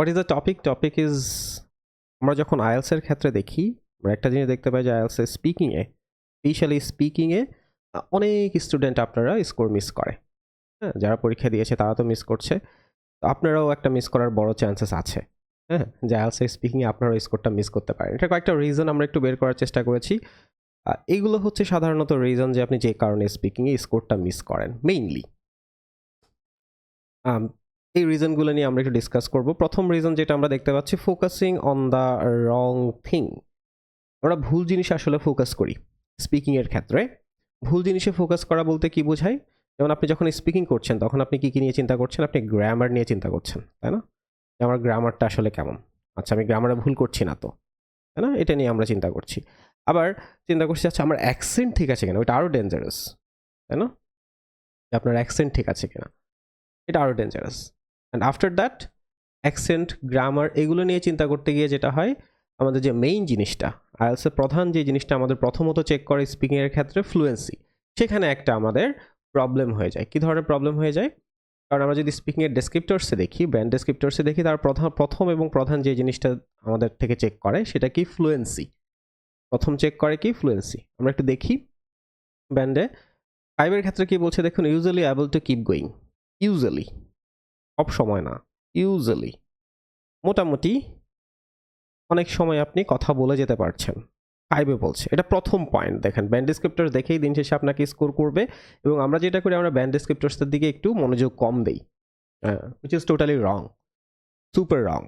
What is the topic? Topic is আমরা যখন আইএলসের ক্ষেত্রে দেখি, আমরা একটা জিনিস দেখতে পাই যে আইএলসের স্পিকিংয়ে, স্পেশালি স্পিকিংয়ে অনেক স্টুডেন্ট আপনারা স্কোর মিস করে। হ্যাঁ, যারা পরীক্ষা দিয়েছে তারা তো মিস করছে, তো আপনারাও একটা মিস করার বড় চান্সেস আছে। হ্যাঁ, যে আইএলসের স্পিকিংয়ে আপনারা স্কোরটা মিস করতে পারেন। এটা কয়েকটা রিজন আমরা একটু বের করার চেষ্টা করেছি। এইগুলো হচ্ছে সাধারণত রিজন যে আপনি যে কারণে স্পিকিংয়ে স্কোরটা মিস করেন মেইনলি। এই রিজনগুলো নিয়ে আমরা একটু ডিসকাস করব। প্রথম রিজন যেটা আমরা দেখতে পাচ্ছি, focusing on the wrong thing. আমরা ভুল জিনিস আসলে ফোকাস করি স্পিকিংয়ের ক্ষেত্রে। ভুল জিনিসে ফোকাস করা বলতে কি বোঝায়? যেমন আপনি যখন স্পিকিং করছেন তখন আপনি কী নিয়ে চিন্তা করছেন? আপনি গ্রামার নিয়ে চিন্তা করছেন, তাই না? যে আমার গ্রামারটা আসলে কেমন? আচ্ছা, আমি গ্রামারে ভুল করছি না তো, তাই না? এটা নিয়ে আমরা চিন্তা করছি। আবার চিন্তা করছি, আচ্ছা আমার অ্যাকসেন্ট ঠিক আছে কিনা? ওইটা আরও ডেঞ্জারাস, তাই না? যে আপনার অ্যাকসেন্ট ঠিক আছে কিনা, এটা আরও dangerous. And after that accent, grammar এগুলো নিয়ে চিন্তা করতে গিয়ে যেটা হয়, আমাদের যে মেইন জিনিসটা, আইএলসের প্রধান যে জিনিসটা আমাদের প্রথমত চেক করে স্পিকিংয়ের ক্ষেত্রে, ফ্লুয়েন্সি, সেখানে একটা আমাদের প্রবলেম হয়ে যায়। কী ধরনের প্রবলেম হয়ে যায়? কারণ আমরা যদি স্পিকিংয়ের ডেসক্রিপ্টরসে দেখি, ব্যান্ড ডেসক্রিপ্টরসে দেখি, তার প্রথম এবং প্রধান যে জিনিসটা আমাদের থেকে চেক করে সেটা কি? ফ্লুয়েন্সি। প্রথম চেক করে কি? ফ্লুয়েন্সি। আমরা একটু দেখি ব্যান্ডে 5 এর ক্ষেত্রে কি বলছে দেখুন, usually able to keep going. Usually, সব সময় না, ইউজুয়ালি, মোটামুটি অনেক সময় আপনি কথা বলে যেতে পারছেন। 5 এ বলছে, এটা প্রথম পয়েন্ট। দেখেন ব্যান্ড ডেসক্রিপ্টর দেখেই দিন শেষে আপনাকে স্কোর করবে, এবং আমরা যেটা করি, আমরা ব্যান্ড ডেসক্রিপ্টরসের দিকে একটু মনোযোগ কম দেই, which is totally wrong, super wrong.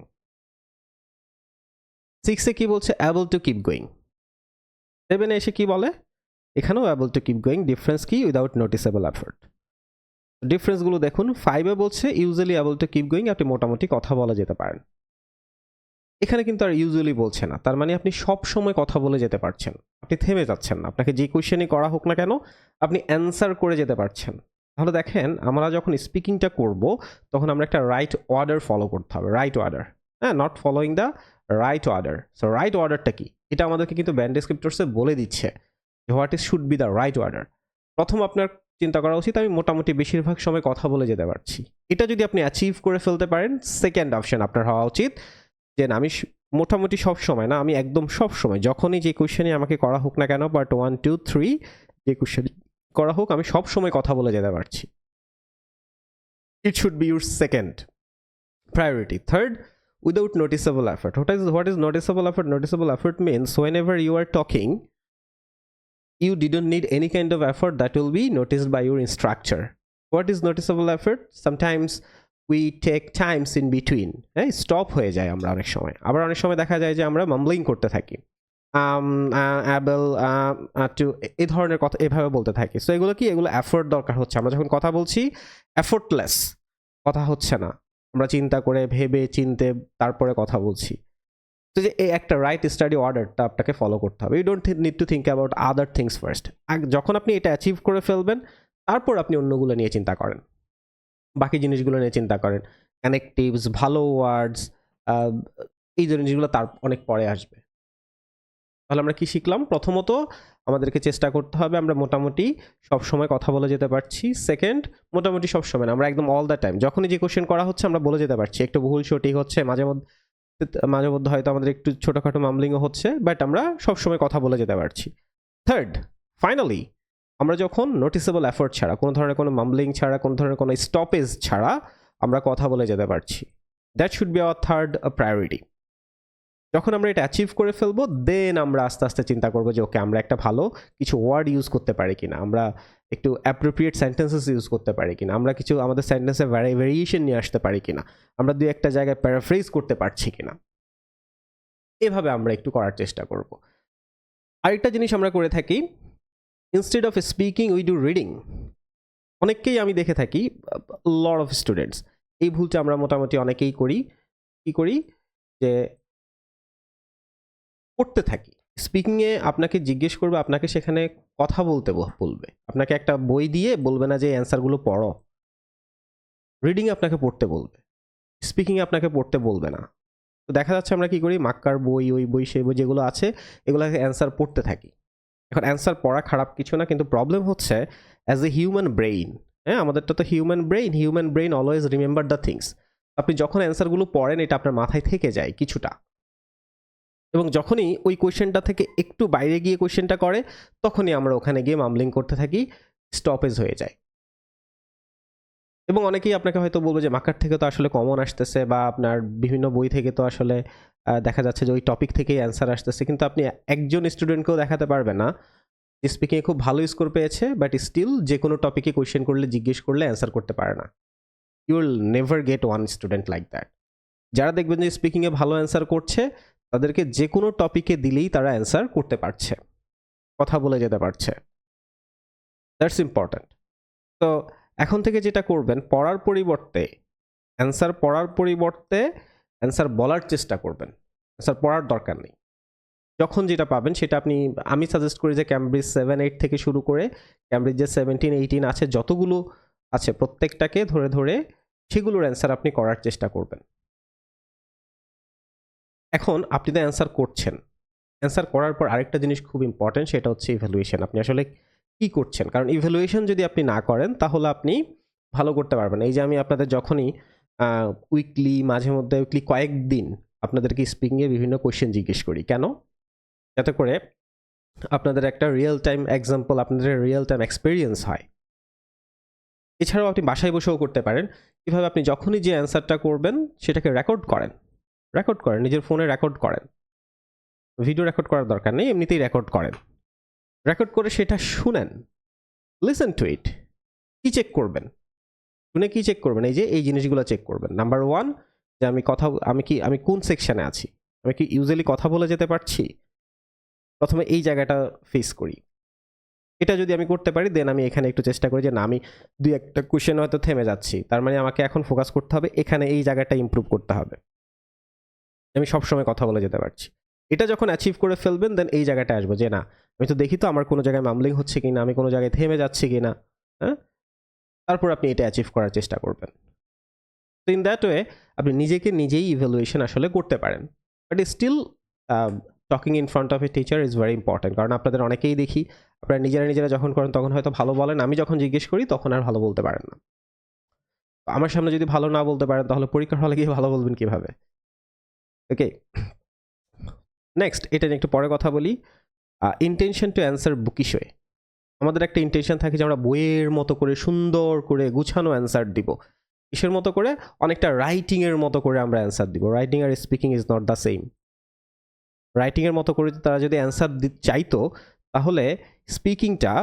6 এ কি বলছে? Able to keep going. 7 এ এসে কি বলে? এখানেও able to keep going. Difference কি? Without noticeable effort. ডিফারেন্সগুলো দেখুন, 5 এ বলছে usually able to keep going, আপনি মোটামুটি কথা বলা যেতে পারেন। এখানে কিন্তু আর ইউজুয়ালি বলছে না, তার মানে আপনি সব সময় কথা বলে যেতে পারছেন, আপনি থেমে যাচ্ছেন না। আপনাকে যে কোয়েশ্চেনই করা হোক না কেন, আপনি অ্যান্সার করে যেতে পারছেন। তাহলে দেখেন, আমরা যখন স্পিকিংটা করব তখন আমরা একটা রাইট অর্ডার ফলো করতে হবে। রাইট অর্ডার, হ্যাঁ, not following the right order. So right অর্ডারটা কি, এটা আমাদেরকে কিন্তু ব্যান্ড ডেসক্রিপ্টরসে বলে দিচ্ছে যে what is should be the right order. প্রথম আপনার চিন্তা করা উচিত, আমি মোটামুটি বেশিরভাগ সময় কথা বলে যেতে পারছি। এটা যদি আপনি অ্যাচিভ করে ফেলতে পারেন, সেকেন্ড অপশন আপনার হওয়া উচিত যে না, আমি মোটামুটি সব সময় না, আমি একদম সব সময়, যখনই যে কোয়েশ্চেনই আমাকে করা হোক না কেন, বাট 1 2 3 যে কোয়েশ্চেন করা হোক, আমি সব সময় কথা বলে যেতে পারছি। It should be your second priority. Third, without noticeable effort. What is noticeable effort? Noticeable effort means whenever you are talking, you didn't need any kind of effort that will be noticed by your instructor. What is noticeable effort? Sometimes we take times in between, হ্যাঁ, stop হয়ে যায় আমরা অনেক সময়। আবার অনেক সময় দেখা যায় যে আমরা মামলিং করতে থাকি, অ্যাবল টু, এই ধরনের কথা এভাবে বলতে থাকি। সো এগুলো কি? এগুলো এফোর্ট দরকার হচ্ছে। আমরা যখন কথা বলছি এফোর্টলেস কথা হচ্ছে না, আমরা চিন্তা করে ভেবে চিনতে তারপরে কথা বলছি। তো যে এই একটা রাইট স্টাডি অর্ডারটা আপনাকে ফলো করতে হবে। You don't need to think about other things first. যখন আপনি এটা অ্যাচিভ করে ফেলবেন, তারপর আপনি অন্যগুলো নিয়ে চিন্তা করেন, বাকি জিনিসগুলো নিয়ে চিন্তা করেন, কানেকটিভস, ভালো ওয়ার্ডস, এই জিনিসগুলো তার অনেক পরে আসবে। তাহলে আমরা কি শিখলাম? প্রথমত আমাদেরকে চেষ্টা করতে হবে আমরা মোটামুটি সবসময় কথা বলে যেতে পারছি। সেকেন্ড, মোটামুটি সবসময় না, আমরা একদম অল দ্য টাইম, যখনই যে কোয়েশ্চেন করা হচ্ছে আমরা বলে যেতে পারছি। একটু ভুল সঠিক হচ্ছে, মাঝে মধ্যে হয়তো আমাদের একটু ছোটোখাটো মামলিংও হচ্ছে, বাট আমরা সবসময় কথা বলে যেতে পারছি। থার্ড, ফাইনালি, আমরা যখন নোটিসেবল এফোর্ট ছাড়া, কোনো ধরনের কোনো মামলিং ছাড়া, কোনো ধরনের কোনো স্টপেজ ছাড়া আমরা কথা বলে যেতে পারছি। That should be hour third priority. যখন আমরা এটা অ্যাচিভ করে ফেলবো, দেন আমরা আস্তে আস্তে চিন্তা করবো যে ওকে, আমরা একটা ভালো কিছু ওয়ার্ড ইউজ করতে পারি কিনা, আমরা একটু অ্যাপ্রোপ্রিয়েট সেন্টেন্সেস ইউজ করতে পারি কিনা, আমরা কিছু আমাদের সেন্টেন্সে ভেরিয়েশন নিয়ে আসতে পারি কিনা, আমরা দুই একটা জায়গায় প্যারাফ্রেজ করতে পারছি কিনা, এভাবে আমরা একটু করার চেষ্টা করব। আরেকটা জিনিস আমরা করে থাকি, instead of speaking we do reading. অনেককেই আমি দেখে থাকি, লট অফ স্টুডেন্টস, এই ভুলটা আমরা মোটামুটি অনেকেই করি। কি করি? যে পড়তে থাকি। স্পিকিংয়ে আপনাকে জিজ্ঞেস করবে, আপনাকে সেখানে কথা বলতে বলবে, আপনাকে একটা বই দিয়ে বলবে না যে অ্যান্সারগুলো পড়ো। রিডিংয়ে আপনাকে পড়তে বলবে, স্পিকিংয়ে আপনাকে পড়তে বলবে না। তো দেখা যাচ্ছে আমরা কি করি, মাক্কার বই, ওই বই, সেই বই যেগুলো আছে, এগুলোকে অ্যান্সার পড়তে থাকি। এখন অ্যান্সার পড়া খারাপ কিছু না, কিন্তু প্রবলেম হচ্ছে অ্যাজ এ হিউম্যান ব্রেইন, হ্যাঁ, আমাদেরটা তো human brain always remember the things. আপনি যখন অ্যান্সারগুলো পড়েন এটা আপনার মাথায় থেকে যায় কিছুটা, এবং যখনই ওই কোয়েশ্চেনটা থেকে একটু বাইরে গিয়ে কোয়েশ্চেনটা করে তখনই আমরা ওখানে গিয়ে মামলিং করতে থাকি, স্টপেজ হয়ে যায়। এবং অনেকেই আপনাকে হয়তো বলবে যে মার্কার থেকে তো আসলে কমন আসতেছে, বা আপনার বিভিন্ন বই থেকে তো আসলে দেখা যাচ্ছে যে ওই টপিক থেকেই অ্যান্সার আসতেছে, কিন্তু আপনি একজন স্টুডেন্টকেও দেখাতে পারবেন না স্পিকিংয়ে খুব ভালো স্কোর পেয়েছে বাট স্টিল যে কোনো টপিকে কোয়েশ্চেন করলে, জিজ্ঞেস করলে অ্যান্সার করতে পারে না। You will never get one student like that. যারা দেখবেন যে স্পিকিংয়ে ভালো অ্যান্সার করছে তাদেরকে যে কোনো টপিকে দিলেই তারা অ্যান্সার করতে পারছে, কথা বলে যেতে পারছে। That's important. তো এখন থেকে যেটা করবেন, পড়ার পরিবর্তে অ্যান্সার বলার চেষ্টা করবেন। অ্যান্সার পড়ার দরকার নেই। যখন যেটা পাবেন সেটা আমি সাজেস্ট করি যে ক্যামব্রিজ 7-8 থেকে শুরু করে ক্যামব্রিজ যে 17-18 আছে, যতগুলো আছে প্রত্যেকটাকে ধরে ধরে সেগুলোর অ্যান্সার আপনি করার চেষ্টা করবেন। এখন আপনি তো অ্যান্সার করছেন, অ্যান্সার করার পর আরেকটা জিনিস খুব ইম্পর্টেন্ট, সেটা হচ্ছে ইভ্যালুয়েশন। আপনি আসলে কি করছেন, কারণ ইভ্যালুয়েশন যদি আপনি না করেন তাহলে আপনি ভালো করতে পারবেন। এই যে আমি আপনাদের যখনই উইকলি, মাঝে মধ্যে উইকলি কয়েকদিন আপনাদেরকে স্পিকিংয়ে বিভিন্ন কোয়েশ্চেন জিজ্ঞেস করি, কেন? যাতে করে আপনাদের একটা রিয়েল টাইম এক্সাম্পল, আপনাদের রিয়েল টাইম এক্সপিরিয়েন্স হয়। এছাড়াও আপনি বাসায় বসেও করতে পারেন। কীভাবে? আপনি যখনই যে অ্যান্সারটা করবেন সেটাকে রেকর্ড করেন, নিজের ফোনে রেকর্ড করেন। ভিডিও রেকর্ড করার দরকার নেই, এমনিতেই রেকর্ড করেন। রেকর্ড করে সেটা শুনেন, লিসেন টু ইট। কি চেক করবেন? শুনে কি চেক করবেন? এই যে এই জিনিসগুলো চেক করবেন। নাম্বার 1, যে আমি কোন সেকশনে আছি, আমি কি ইউজুয়ালি কথা বলে যেতে পারছি? প্রথমে এই জায়গাটা ফেস করি। এটা যদি আমি করতে পারি দেন আমি এখানে একটু চেষ্টা করি যে না, আমি 2-1টা কোয়েশ্চেন হয়তো থেমে যাচ্ছি, তার মানে আমাকে এখন ফোকাস করতে হবে এখানে, এই জায়গাটা ইমপ্রুভ করতে হবে। আমি সবসময় কথা বলে যেতে পারছি। এটা যখন অ্যাচিভ করে ফেলবেন দেন এই জায়গাটা আসবো যে না, আমি তো দেখি তো আমার কোনো জায়গায় মামলিং হচ্ছে কিনা, আমি কোনো জায়গায় থেমে যাচ্ছি কিনা। হ্যাঁ, তারপর আপনি এটা অ্যাচিভ করার চেষ্টা করবেন। তো ইন দ্যাট ওয়ে আপনি নিজেকে নিজেই ইভ্যালুয়েশন আসলে করতে পারেন। But still talking in front of a teacher is very important, কারণ আপনাদের অনেকেই দেখি আপনারা নিজেরা যখন করেন তখন হয়তো ভালো বলেন, আমি যখন জিজ্ঞেস করি তখন আর ভালো বলতে পারেন না। আমার সামনে যদি ভালো না বলতে পারেন তাহলে পরীক্ষার হলে গিয়ে ভালো বলবেন কিভাবে? ওকে, নেক্সট এটা নিয়ে একটু পরে কথা বলি। Intention to answer bookish way. আমাদের একটা ইন্টেনশন থাকে যে আমরা বইয়ের মতো করে সুন্দর করে গুছানো অ্যান্সার দিব। কিসের মতো করে? অনেকটা রাইটিংয়ের মতো করে আমরা অ্যান্সার দিব। রাইটিং আর speaking is not the same. রাইটিংয়ের মতো করে তারা যদি অ্যান্সার চাইতো তাহলে স্পিকিংটা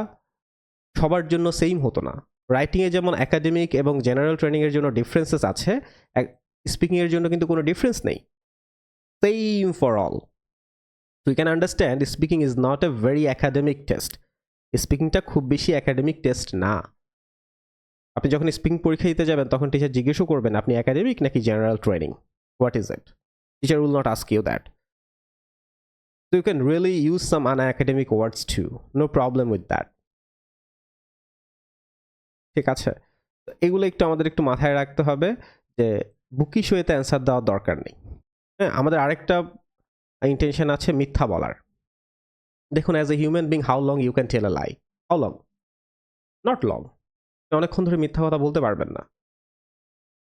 সবার জন্য সেম হতো না। রাইটিংয়ে যেমন একাডেমিক এবং জেনারেল ট্রেনিংয়ের জন্য ডিফারেন্সেস আছে, স্পিকিংয়ের জন্য কিন্তু কোনো ডিফারেন্স নেই, same for all. So you can understand speaking is not a very academic test. স্পিকিংটা খুব বেশি একাডেমিক টেস্ট না। আপনি যখন স্পিকিং পরীক্ষা দিতে যাবেন তখন টিচার জিজ্ঞেসও করবেন আপনি একাডেমিক নাকি general training, what is it? Teacher will not ask you that. So you can really use some unacademic words too, no problem with that. ঠিক আছে, এগুলো আমাদের একটু মাথায় রাখতে হবে যে বুকিশ ওয়েতে অ্যান্সার দেওয়ার দরকার নেই। হ্যাঁ, আমাদের আরেকটা ইন্টেনশন আছে মিথ্যা বলার। দেখুন, as a human being, how long you can tell a lie? How long? Not long. অনেকক্ষণ ধরে মিথ্যা কথা বলতে পারবেন না,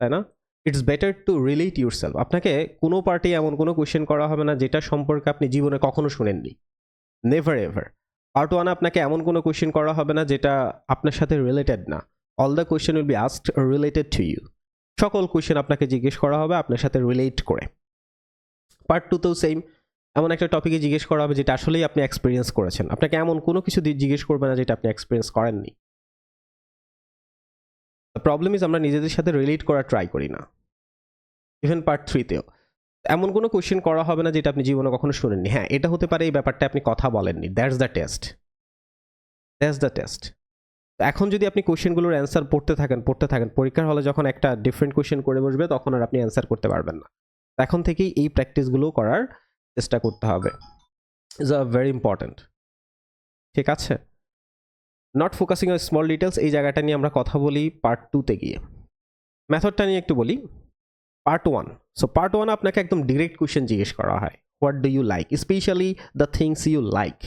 তাই না? It's better to relate yourself. আপনাকে কোনো পার্টি এমন কোনো কোয়েশ্চেন করা হবে না যেটা সম্পর্কে আপনি জীবনে কখনো শুনেননি, নেভার এভার। পার্ট 1 আপনাকে এমন কোনো কোয়েশ্চেন করা হবে না যেটা আপনার সাথে রিলেটেড না। All the question will be asked related to you. সকল কোয়েশ্চেন আপনাকে জিজ্ঞেস করা হবে আপনার সাথে রিলেট করে। পার্ট 2তেও সেম, এমন একটা টপিকে জিজ্ঞেস করা হবে যেটা আসলেই আপনি এক্সপিরিয়েন্স করেছেন। আপনাকে এমন কোনো কিছু জিজ্ঞেস করবে না যেটা আপনি এক্সপিরিয়েন্স করেননি। প্রবলেম ইজ আমরা নিজেদের সাথে রিলেট করার ট্রাই করি না। ইভেন পার্ট 3তেও এমন কোনো কোয়েশ্চেন করা হবে না যেটা আপনি জীবনে কখনো শুনেননি। হ্যাঁ, এটা হতে পারে এই ব্যাপারটা আপনি কথা বলেননি, দ্যাটস দ্য টেস্ট। এখন যদি আপনি কোয়েশ্চেনগুলোর অ্যান্সার পড়তে থাকেন পরীক্ষার হলে যখন একটা ডিফারেন্ট কোয়েশ্চেন করে বসবে তখন আর আপনি অ্যান্সার করতে পারবেন না। এখন থেকেই এই প্র্যাকটিসগুলো করার চেষ্টা করতে হবে, ইজ আ ভেরি ইম্পর্টেন্ট। ঠিক আছে, not focusing on small details, এই জায়গাটা নিয়ে আমরা কথা বলি পার্ট 2তে গিয়ে। মেথডটা নিয়ে একটু বলি। পার্ট 1, সো পার্ট 1 আপনাকে একদম ডিরেক্ট কোয়েশ্চেন জিজ্ঞেস করা হয়, what do you like, specially the things you like.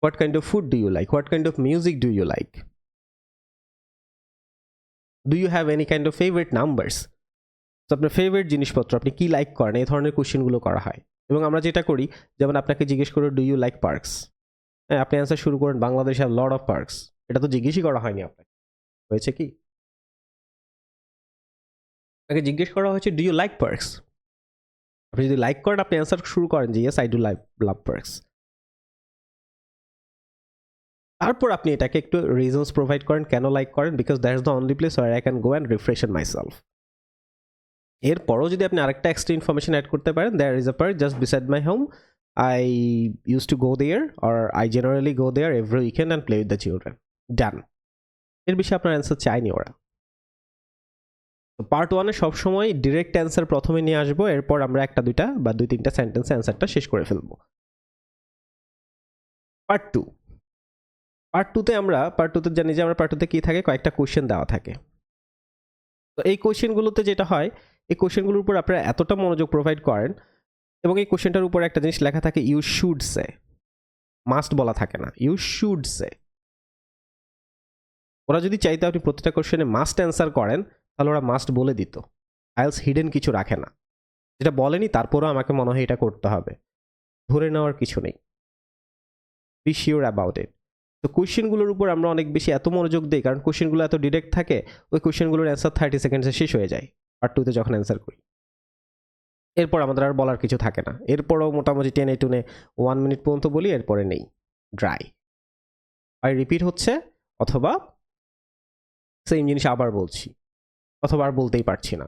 What kind of food do you like? What kind of music do you like? Do you have any kind of favorite numbers? তো আপনার favourite জিনিসপত্র, আপনি কি like করেন, এই ধরনের কোশ্চেনগুলো করা হয়। এবং আমরা যেটা করি, যেমন আপনাকে জিজ্ঞেস করে ডু ইউ লাইক পার্কস, হ্যাঁ আপনি অ্যান্সার শুরু করেন Bangladesh have lot of parks, এটা তো জিজ্ঞেসই করা হয়নি আপনাকে, হয়েছে কি আপনাকে জিজ্ঞেস করা হয়েছে ডু ইউ লাইক পার্কস, আপনি যদি লাইক করেন আপনি অ্যান্সার শুরু করেন যে yes I do love parks. তারপর আপনি এটাকে একটু রিজনস প্রোভাইড করেন কেন লাইক করেন, because that is the only place where I can go and refreshen myself. এরপরও যদি আপনি আরেকটা এক্সট্রা ইনফরমেশন অ্যাড করতে পারেন, there is a park just beside my home, I use to go there or I generally go there every weekend and play with the children, done. এর বিষয়ে আপনার answer চাইনি ওরা। পার্ট ওয়ানে সবসময় direct answer প্রথমে নিয়ে আসবো, এরপর আমরা একটা দুইটা বা দুই তিনটা সেন্টেন্সে অ্যান্সারটা শেষ করে ফেলবো। পার্ট টু, পার্ট টুতে জানি যে আমরা পার্ট টুতে কী থাকে, কয়েকটা কোশ্চেন দেওয়া থাকে। তো এই কোশ্চেনগুলোতে যেটা হয়, এই কোশ্চেনগুলোর উপর আপনারা এতটা মনোযোগ প্রোভাইড করেন এবং এই কোশ্চেনটার উপর একটা জিনিস লেখা থাকে ইউ শুড সে, মাস্ট বলা থাকে না, ইউ শুড সে। ওরা যদি চাইতে আপনি প্রত্যেকটা কোশ্চেনে মাস্ট অ্যান্সার করেন তাহলে ওরা মাস্ট বলে দিত, আইএলস হিডেন কিছু রাখে না, যেটা বলেনি তারপরেও আমাকে মনে হয় এটা করতে হবে, ধরে নেওয়ার কিছু নেই, বি শিওর অ্যাবাউট ইট। তো কোশ্চেনগুলোর উপর আমরা অনেক বেশি এত মনোযোগ দিই কারণ কোশ্চেনগুলো এত ডিরেক্ট থাকে, ওই কোশ্চেনগুলোর অ্যান্সার 30 সেকেন্ডসে শেষ হয়ে যায় পার্ট টুতে যখন অ্যান্সার করি। এরপর আমাদের আর বলার কিছু থাকে না, এরপরও মোটামুটি টেনে টুনে 1 মিনিট পর্যন্ত বলি, এরপরে নেই, ড্রাই, আর রিপিট হচ্ছে অথবা সেম জিনিস আবার বলছি অথবা আর বলতেই পারছি না।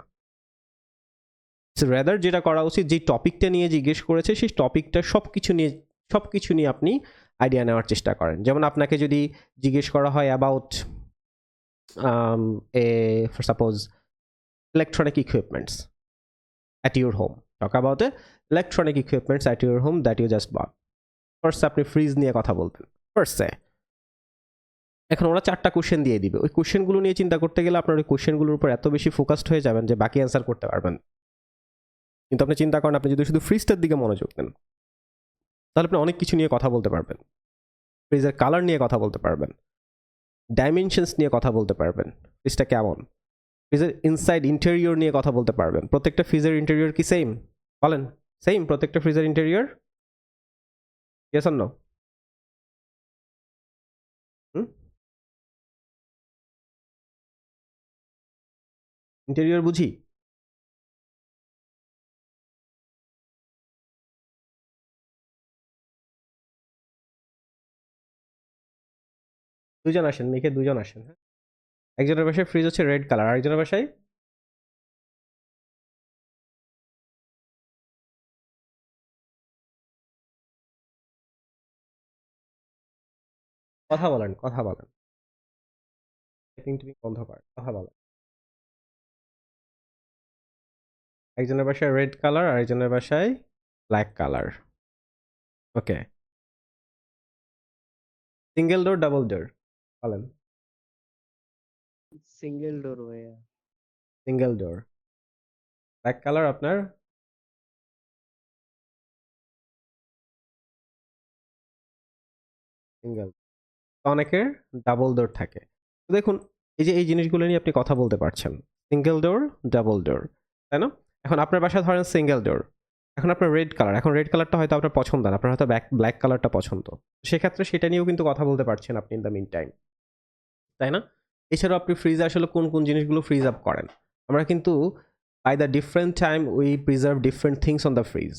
রেদার যেটা করা উচিত, যে টপিকটা নিয়ে জিজ্ঞেস করেছে সেই টপিকটা সব কিছু নিয়ে আপনি আইডিয়া নেওয়ার চেষ্টা করেন। যেমন আপনাকে যদি জিজ্ঞেস করা হয় about for suppose electronic equipments at your home, talk about the electronic equipments at your home that you just bought, first আপনি ফ্রিজ নিয়ে কথা বলবেন ফার্স্টে। এখন ওরা 4টা কোশ্চেন দিয়ে দিবে, ওই কোশ্চেনগুলো নিয়ে চিন্তা করতে গেলে আপনার ওই কোশ্চেনগুলোর উপর এত বেশি ফোকাসড হয়ে যাবেন যে বাকি অ্যান্সার করতে পারবেন। কিন্তু আপনি চিন্তা করেন আপনি যদি শুধু ফ্রিজটার দিকে মনোযোগ দেন তাহলে আপনি অনেক কিছু নিয়ে কথা বলতে পারবেন, ফ্রিজের কালার নিয়ে কথা বলতে পারবেন, ডাইমেনশনস নিয়ে কথা বলতে পারবেন, ফ্রিজটা কেমন, ফ্রিজের ইনসাইড ইন্টেরিয়র নিয়ে কথা বলতে পারবেন। প্রত্যেকটা ফ্রিজের ইন্টেরিয়র কি সেম বলেন, সেম প্রত্যেকটা ফ্রিজের interior, yes or no? Interior বুঝি, দুজন আসেন মেখে, দুজন আসেন, হ্যাঁ একজনের বাসায় ফ্রিজ হচ্ছে রেড কালার, আরেকজনের বাসায় কথা বলেন, কথা বলেন, তুমি বন্ধ কর, কথা বলেন। একজনের বাসায় রেড কালার, আরেকজনের বাসায় ব্ল্যাক কালার, ওকে। সিঙ্গেল ডোর ডাবল ডোর বলেন। সিঙ্গেল ডোর ভাইয়া। সিঙ্গেল ডোর, ব্ল্যাক কালার আপনার, সিঙ্গেল, অনেকের ডাবল ডোর থাকে। তো দেখুন এই যে এই জিনিসগুলো নিয়ে আপনি কথা বলতে পারছেন, সিঙ্গেল ডোর ডাবল ডোর, তাই না? এখন আপনার বাসায় ধরেন সিঙ্গেল ডোর, এখন আপনার রেড কালার, এখন রেড কালারটা হয়তো আপনার পছন্দ না, আপনার হয়তো ব্ল্যাক কালারটা পছন্দ, সেক্ষেত্রে সেটা নিয়েও কিন্তু কথা বলতে পারছেন আপনি ইন দ্য মিন টাইম, তাই না? এছাড়াও আপনি ফ্রিজে আসলে কোন কোন জিনিসগুলো ফ্রিজ আপ করেন, আমরা কিন্তু by the different time we preserve different things on the fridge.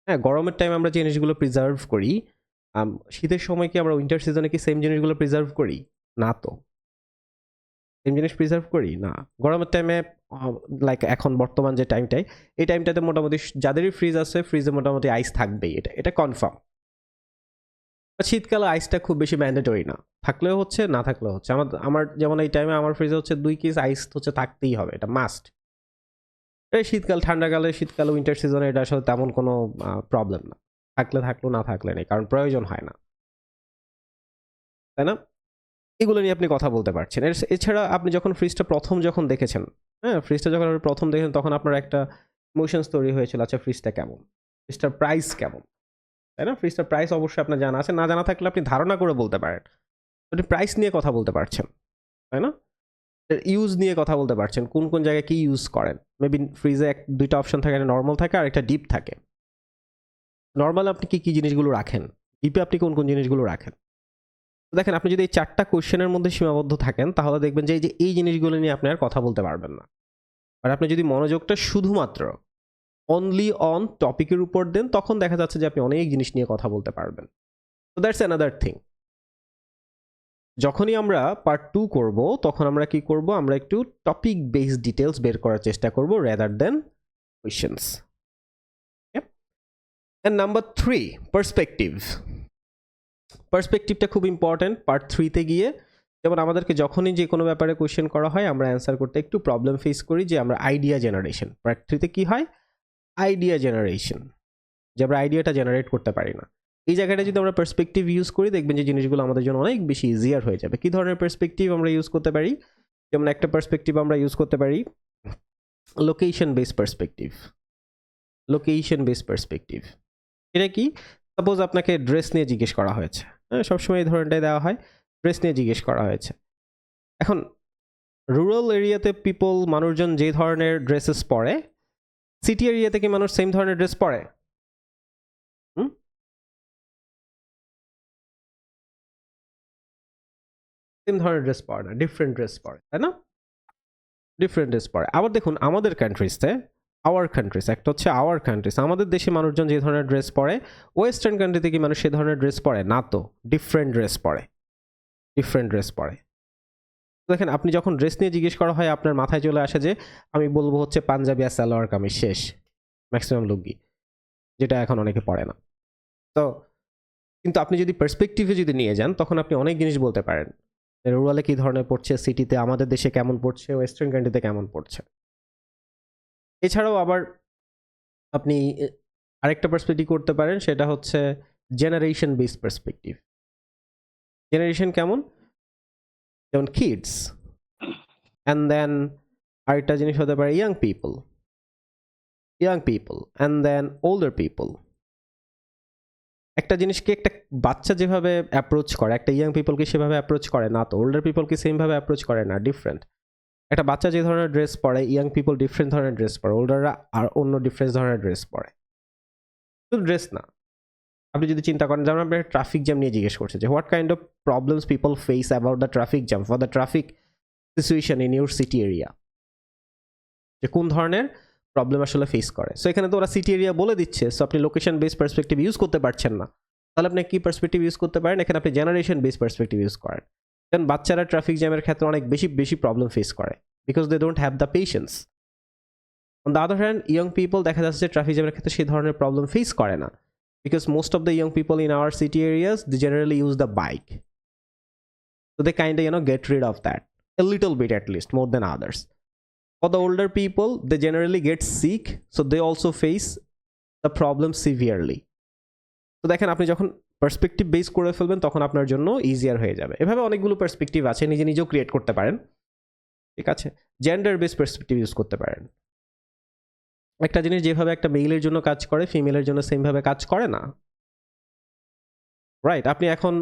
হ্যাঁ গরমের টাইম আমরা যে জিনিসগুলো প্রিজার্ভ করি, শীতের সময় কি আমরা উইন্টার সিজনে কি সেম জিনিসগুলো প্রিজার্ভ করি? না তো, সেম জিনিস প্রিজার্ভ করি না। গরমের টাইমে লাইক এখন বর্তমান যে টাইমটাই, এই টাইমটাতে মোটামুটি যাদেরই ফ্রিজ আছে ফ্রিজে মোটামুটি আইস থাকবেই, এটা কনফার্ম। শীতকালে আইসটা খুব বেশি ম্যান্ডেটরি না, থাকলেও হচ্ছে না থাকলেও হচ্ছে। আমার যেমন এই টাইমে আমার ফ্রিজে হচ্ছে 2 কেস আইস হচ্ছে থাকতেই হবে, এটা মাস্ট। এই শীতকাল ঠান্ডাকালে, শীতকালে উইন্টার সিজনে এটা আসলে তেমন কোনো প্রবলেম না, থাকলে থাকলো না থাকলে নেই, কারণ প্রয়োজন হয় না, তাই না? এগুলো নিয়ে আপনি কথা বলতে পারছেন। এছাড়া আপনি যখন ফ্রিজটা প্রথম যখন দেখেছেন, হ্যাঁ ফ্রিজটা যখন আপনি প্রথম দেখেছেন তখন আপনার একটা ইমোশনস তৈরি হয়েছিল, আচ্ছা ফ্রিজটা কেমন, ফ্রিজটার প্রাইস কেমন, তাই না? ফ্রিজটার প্রাইস অবশ্যই আপনার জানা আছে, না জানা থাকলে আপনি ধারণা করে বলতে পারেন, আপনি প্রাইস নিয়ে কথা বলতে পারছেন, তাই না? ইউজ নিয়ে কথা বলতে পারছেন, কোন কোন জায়গায় কি ইউজ করেন। মেবি ফ্রিজে দুইটা অপশন থাকে, একটা নর্মাল থাকে আর একটা ডিপ থাকে। নর্মাল আপনি কি কি জিনিসগুলো রাখেন, ডিপে আপনি কোন কোন জিনিসগুলো রাখেন। দেখেন আপনি যদি এই 4টা কোয়েশ্চেনের মধ্যে সীমাবদ্ধ থাকেন তাহলে দেখবেন যে এই জিনিসগুলো নিয়ে আপনি আর কথা বলতে পারবেন না। আর আপনি যদি মনোযোগটা শুধুমাত্র অনলি অন টপিকের উপর দেন তখন দেখা যাচ্ছে যে আপনি অনেক জিনিস নিয়ে কথা বলতে পারবেন। তো দ্যাটস অ্যানাদার থিং। যখনই আমরা পার্ট 2 করব তখন আমরা কি করব, আমরা একটু টপিক বেসড ডিটেলস বের করার চেষ্টা করব rather than questions. And number 3, perspective. পার্সপেক্টিভটা খুব ইম্পর্ট্যান্ট পার্ট 3-তে গিয়ে। যেমন আমাদেরকে যখনই যে কোনো ব্যাপারে কোয়েশ্চেন করা হয় আমরা অ্যান্সার করতে একটু প্রবলেম ফেস করি, যে আমরা আইডিয়া জেনারেশন। পার্ট 3-তে কি হয়, আইডিয়া জেনারেশন, যে আমরা আইডিয়াটা জেনারেট করতে পারি না। এই জায়গাটা যদি আমরা পার্সপেক্টিভ ইউজ করি দেখবেন যে জিনিসগুলো আমাদের জন্য অনেক বেশি ইজিয়ার হয়ে যাবে। কি ধরনের পার্সপেক্টিভ আমরা ইউজ করতে পারি, যেমন একটা পার্সপেক্টিভ আমরা ইউজ করতে পারি location based perspective. Location based perspective এটা কি, সাপোজ আপনাকে ড্রেস নিয়ে জিজ্ঞেস করা হয়েছে, হ্যাঁ সবসময় এই ধরনটাই দেওয়া হয়, ড্রেস নিয়ে জিজ্ঞেস করা হয়েছে। এখন রুরাল এরিয়াতে মানুষজন যে ধরনের ড্রেসেস পরে, সিটি এরিয়াতে কি মানুষ সেম ধরনের ড্রেস পরে? সেম ধরনের ড্রেস পরে না, ডিফারেন্ট ড্রেস পরে, তাই না? ডিফারেন্ট ড্রেস পরে। আবার দেখুন আমাদের কান্ট্রিজতে, আওয়ার কান্ট্রিজ, একটা হচ্ছে আওয়ার কান্ট্রিজ, আমাদের দেশে মানুষজন যে ধরনের ড্রেস পরে, ওয়েস্টার্ন কান্ট্রিতে কি মানুষ সে ধরনের ড্রেস পরে না, তো ডিফারেন্ট ড্রেস পরে, ডিফারেন্ট ড্রেস পরে। দেখেন আপনি যখন ড্রেস নিয়ে জিজ্ঞেস করা হয় আপনার মাথায় চলে আসে যে আমি বলবো হচ্ছে পাঞ্জাবি আর সালোয়ার কামিজ, শেষ, ম্যাক্সিমাম লুঙ্গি, যেটা এখন অনেকে পড়ে না। তো কিন্তু আপনি যদি পার্সপেক্টিভে যদি নিয়ে যান তখন আপনি অনেক জিনিস বলতে পারেন, রুরালে কি ধরনের পড়ছে, সিটিতে আমাদের দেশে কেমন পড়ছে, ওয়েস্টার্ন কান্ট্রিতে কেমন পড়ছে। এছাড়াও আবার আপনি আরেকটা পার্সপেক্টিভ করতে পারেন, সেটা হচ্ছে জেনারেশন বেসড পার্সপেক্টিভ। জেনারেশন কেমন, যেমন কিডস, অ্যান্ড দেন আরেকটা জিনিস হতে পারে young people, and then older people. একটা জিনিসকে একটা বাচ্চা যেভাবে অ্যাপ্রোচ করে, একটা ইয়াং পিপলকে সেভাবে অ্যাপ্রোচ করে না, তো ওল্ডার পিপলকে সেমভাবে অ্যাপ্রোচ করে না, ডিফারেন্ট। একটা বাচ্চা যে ধরনের ড্রেস পরে, ইয়াং পিপল ডিফারেন্ট ধরনের ড্রেস পরে, ওল্ডাররা আর অন্য ডিফারেন্ট ধরনের ড্রেস পরে। শুধু ড্রেস না, আপনি যদি চিন্তা করেন, যেমন আপনি ট্রাফিক জ্যাম নিয়ে জিজ্ঞেস করছে যে what kind of problems people face about the traffic jam, for the traffic situation in your city area, যে কোন ধরনের প্রবলেম আসলে ফেস করে। সো এখানে তো ওরা সিটি এরিয়া বলে দিচ্ছে, সো আপনি লোকেশন বেসড পার্সপেক্টিভ ইউজ করতে পারছেন না, তাহলে আপনি কি পার্সপেক্টিভ ইউজ করতে পারেন, এখানে আপনি জেনারেশন বেসড পার্সপেক্টিভ ইউজ করেন। কারণ বাচ্চারা ট্রাফিক জ্যামের ক্ষেত্রে অনেক বেশি প্রবলেম ফেস করে, because they don't have the patience. On the other hand young people দেখা যাচ্ছে ট্রাফিক জ্যামের ক্ষেত্রে সেই ধরনের প্রবলেম ফেস করে না, because most of the young people in our city areas, they generally use the bike, so they kind of get rid of that a little bit, at least more than others. For the older people, they generally get sick, so they also face the problem severely. তো দেখেন আপনি যখন perspective base করে ফেলবেন তখন আপনার জন্য easier হয়ে যাবে। এভাবে অনেকগুলো পার্সপেক্টিভ আছে, নিজেও ক্রিয়েট করতে পারেন, ঠিক আছে। জেন্ডার বেস পার্সপেক্টিভ ইউজ করতে পারেন। একটা জিনিস যেভাবে একটা মেইলের জন্য কাজ করে ফিমেলের জন্য সেমভাবে কাজ করে না, রাইট? আপনি এখন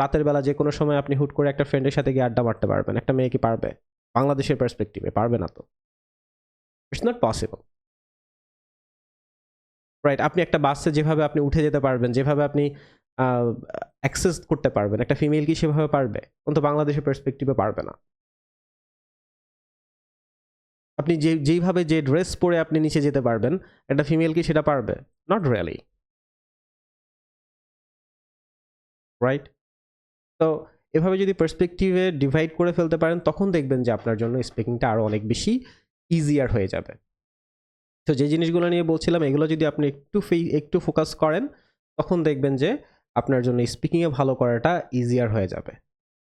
রাতের বেলা যে কোনো সময় আপনি হুট করে একটা ফ্রেন্ডের সাথে গিয়ে আড্ডা মারতে পারবেন, একটা মেয়ে কি পারবে? বাংলাদেশের পার্সপেক্টিভে পারবে না, তো ইটস নট পসিবল, রাইট? আপনি একটা বাসে যেভাবে আপনি উঠে যেতে পারবেন, যেভাবে আপনি অ্যাক্সেস করতে পারবেন, একটা ফিমেল কি সেভাবে পারবে? কিন্তু বাংলাদেশের পার্সপেক্টিভে পারবে না। আপনি যেইভাবে যে ড্রেস পরে আপনি নিচে যেতে পারবেন, একটা ফিমেল কি সেটা পারবে? Not really, right? তো এভাবে যদি পার্সপেক্টিভে ডিভাইড করে ফেলতে পারেন তখন দেখবেন যে আপনার জন্য স্পিকিংটা আরও অনেক বেশি ইজিয়ার হয়ে যাবে। তো যে জিনিসগুলো নিয়ে বলছিলাম এগুলো যদি আপনি একটু ফোকাস করেন তখন দেখবেন যে আপনার জন্য স্পিকিংয়ে ভালো করাটা ইজিয়ার হয়ে যাবে।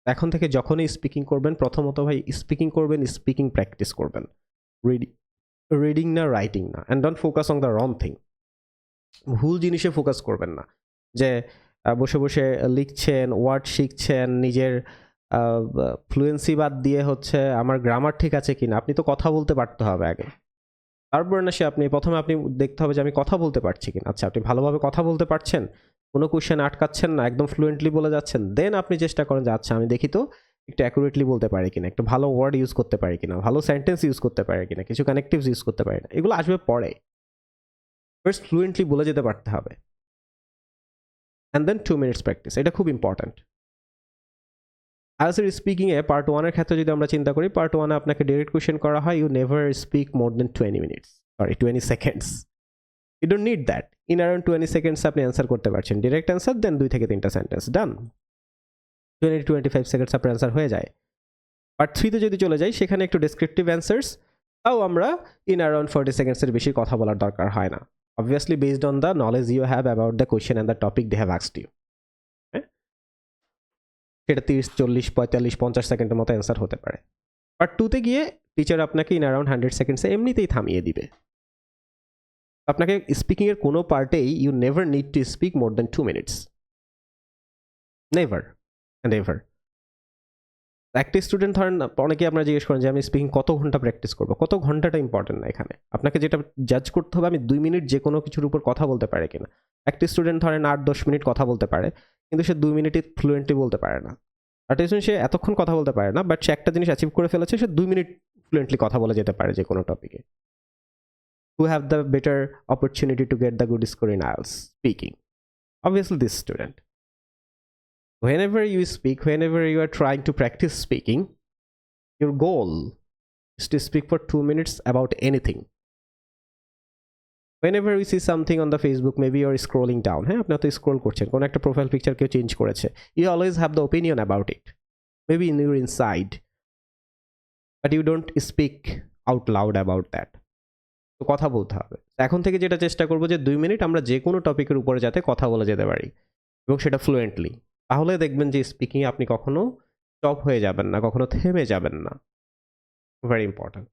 এখন থেকে যখনই স্পিকিং করবেন প্রথমত ভাই স্পিকিং করবেন, স্পিকিং প্র্যাকটিস করবেন, রিডিং না, রাইটিং না, and don't focus on the wrong thing. ভুল জিনিসে ফোকাস করবেন না, যে বসে বসে লিখছেন, ওয়ার্ড শিখছেন, নিজের ফ্লুয়েন্সি বাদ দিয়ে হচ্ছে আমার গ্রামার ঠিক আছে কিনা। আপনি তো কথা বলতে পারতে হবে আগে, তারপরে না সে প্রথমে আপনি দেখতে হবে যে আমি কথা বলতে পারছি কিনা। আচ্ছা আপনি ভালোভাবে কথা বলতে পারছেন, কোনো কোশ্চেন আটকাচ্ছেন না, একদম ফ্লুয়েন্টলি বলে যাচ্ছেন, দেন আপনি চেষ্টা করেন যে আচ্ছা আমি দেখি তো একটু অ্যাকুরেটলি বলতে পারি কিনা, একটু ভালো ওয়ার্ড ইউজ করতে পারি কিনা, ভালো সেন্টেন্স ইউজ করতে পারি কিনা, কিছু কানেক্টিভস ইউজ করতে পারি না, এগুলো আসবে পরে। ফার্স্ট ফ্লুয়েন্টলি বলে যেতে পারতে হবে, অ্যান্ড দেন 2 মিনিটস প্র্যাকটিস, এটা খুব ইম্পর্ট্যান্ট। আইএলটিএস স্পিকিংয়ে পার্ট 1 এর ক্ষেত্রে যদি আমরা চিন্তা করি, পার্ট 1 এ আপনাকে ডিরেক্ট কোয়েশ্চেন করা হয়, you never speak more than 20 seconds. You don't need that, in around 20 seconds আপনি অ্যান্সার করতে পারছেন, ডিরেক্ট অ্যান্সার, দেন 2 থেকে 3টা সেন্টেন্স, ডান। 20-25 সেকেন্ডস আপনার অ্যান্সার হয়ে যায়। পার্ট 3 তে যদি চলে যাই, সেখানে একটু ডেসক্রিপটিভ অ্যান্সার্স, তাও আমরা ইন অ্যারাউন্ড 40 সেকেন্ডসের বেশি কথা বলার দরকার হয় না, obviously based on the knowledge you have about the question and the topic they have asked you. সেটা 30, 40, 45, 50 সেকেন্ডের মতো অ্যান্সার হতে পারে। পার্ট 2 তে গিয়ে টিচার আপনাকে ইন অ্যারাউন্ড 100 সেকেন্ডসে এমনিতেই থামিয়ে দিবে। আপনাকে স্পিকিংয়ের কোনো পার্টেই you never need to speak more than 2 minutes, never and ever. একটা স্টুডেন্ট ধরেন, অনেকে আপনারা জিজ্ঞেস করেন যে আমি স্পিকিং কত ঘন্টা প্র্যাকটিস করবো, কত ঘন্টাটা ইম্পর্টেন্ট না এখানে, আপনাকে যেটা জাজ করতে হবে আমি 2 মিনিট যে কোনো কিছুর উপর কথা বলতে পারে কিনা। একটা স্টুডেন্ট ধরেন 8-10 মিনিট কথা বলতে পারে, কিন্তু সে 2 মিনিটই ফ্লুয়েন্টলি বলতে পারে না। একটা স্টুডেন্ট সে এতক্ষণ কথা বলতে পারে না, বাট সে একটা জিনিস অ্যাচিভ করে ফেলেছে, সে 2 মিনিট ফ্লুয়েন্টলি কথা বলে যেতে পারে যে কোনো টপিকে। Who have the better opportunity to get the good score in IELTS speaking? Obviously this student. Whenever you speak, whenever you are trying to practice speaking, your goal is to speak for 2 minutes about anything. Whenever we see something on the Facebook, maybe you're scrolling down, হ্যাঁ, আপনি হয়তো scroll করছেন, কোনো একটা profile picture কেউ change করেছে, you always have the opinion about it, maybe in your inside, but you don't speak out loud about that. তো কথা বলতে হবে। এখন থেকে যেটা চেষ্টা করবো যে 2 মিনিট আমরা যে কোনো টপিকের উপরে যাতে কথা বলে যেতে পারি, এবং সেটা ফ্লুয়েন্টলি। তাহলে দেখবেন যে স্পিকিংয়ে আপনি কখনো স্টপ হয়ে যাবেন না, কখনো থেমে যাবেন না। Very important.